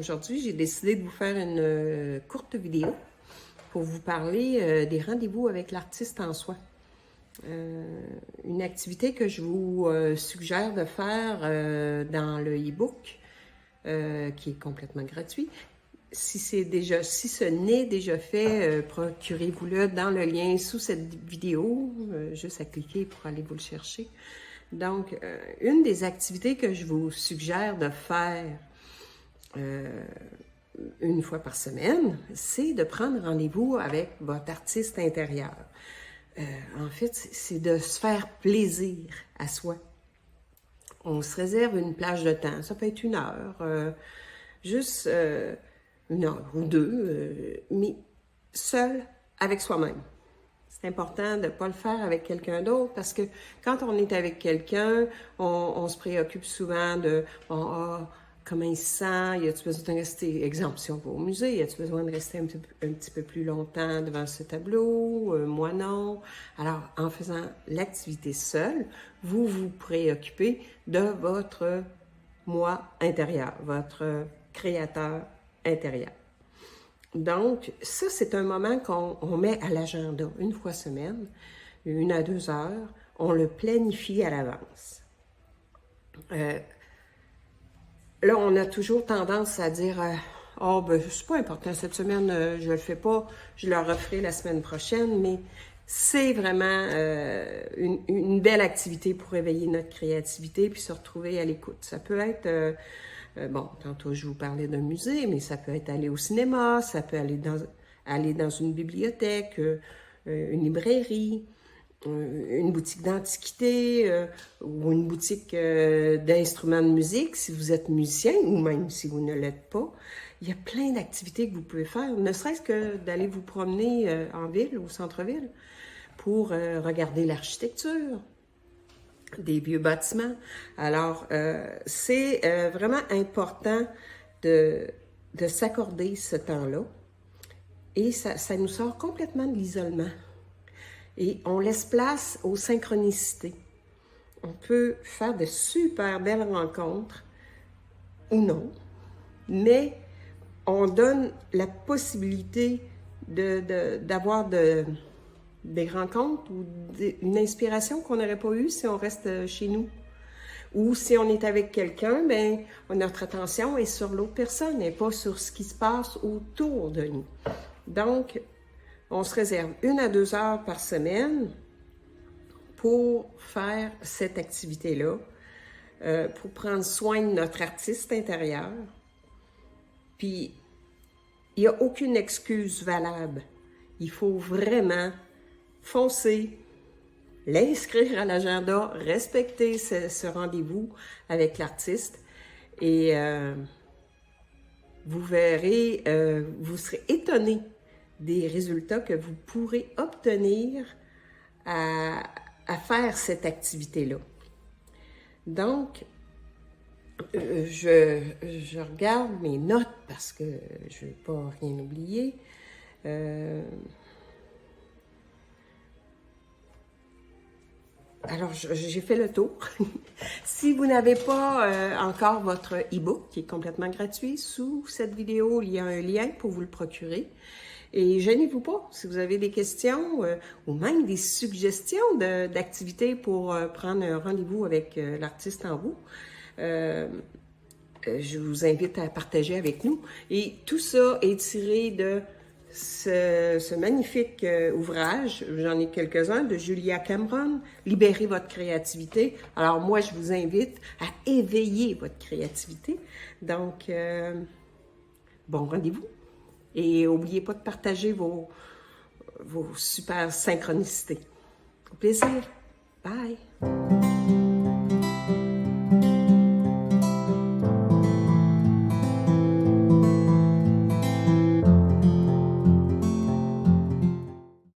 Aujourd'hui, j'ai décidé de vous faire une courte vidéo pour vous parler des rendez-vous avec l'artiste en soi. Une activité que je vous suggère de faire dans le e-book, qui est complètement gratuit. Si ce n'est déjà fait, procurez-vous-le dans le lien sous cette vidéo, juste à cliquer pour aller vous le chercher. Donc, une des activités que je vous suggère de faire une fois par semaine, c'est de prendre rendez-vous avec votre artiste intérieur. En fait, c'est de se faire plaisir à soi. On se réserve une plage de temps, ça peut être une heure, juste une heure ou deux, mais seul avec soi-même. C'est important de ne pas le faire avec quelqu'un d'autre parce que quand on est avec quelqu'un, on se préoccupe souvent de comment il se sent, y a-t-il besoin de rester, exemple, si on va au musée, y a-t-il besoin de rester un petit peu plus longtemps devant ce tableau? Moi non. Alors, en faisant l'activité seule, vous vous préoccupez de votre moi intérieur, votre créateur intérieur. Donc, ça, c'est un moment qu'on met à l'agenda une fois semaine, 1 à 2 heures. On le planifie à l'avance. Là, on a toujours tendance à dire « Oh, ben, c'est pas important, cette semaine, je le fais pas, je le referai la semaine prochaine. » Mais c'est vraiment une belle activité pour éveiller notre créativité puis se retrouver à l'écoute. Ça peut être... bon, tantôt je vous parlais d'un musée, mais ça peut être aller au cinéma, ça peut aller dans une bibliothèque, une librairie, une boutique d'antiquité ou une boutique d'instruments de musique si vous êtes musicien ou même si vous ne l'êtes pas. Il y a plein d'activités que vous pouvez faire, ne serait-ce que d'aller vous promener en ville, au centre-ville, pour regarder l'architecture, des vieux bâtiments. Alors, c'est vraiment important de s'accorder ce temps-là et ça nous sort complètement de l'isolement. Et on laisse place aux synchronicités. On peut faire de super belles rencontres ou non, mais on donne la possibilité d'avoir des rencontres ou une inspiration qu'on n'aurait pas eue si on reste chez nous. Ou si on est avec quelqu'un, ben notre attention est sur l'autre personne et pas sur ce qui se passe autour de nous. Donc, on se réserve 1 à 2 heures par semaine pour faire cette activité-là, pour prendre soin de notre artiste intérieur. Puis, il n'y a aucune excuse valable. Il faut vraiment foncer, l'inscrire à l'agenda, respecter ce rendez-vous avec l'artiste et vous verrez, vous serez étonné des résultats que vous pourrez obtenir à faire cette activité-là. Donc, je regarde mes notes parce que je ne veux pas rien oublier. Alors, j'ai fait le tour. Si vous n'avez pas encore votre e-book, qui est complètement gratuit, sous cette vidéo, il y a un lien pour vous le procurer. Et gênez-vous pas, si vous avez des questions ou même des suggestions d'activités pour prendre un rendez-vous avec l'artiste en vous, je vous invite à partager avec nous. Et tout ça est tiré de ce magnifique ouvrage, j'en ai quelques-uns, de Julia Cameron, « Libérez votre créativité ». Alors moi, je vous invite à éveiller votre créativité. Donc, bon rendez-vous. Et n'oubliez pas de partager vos super synchronicités. Au plaisir. Bye!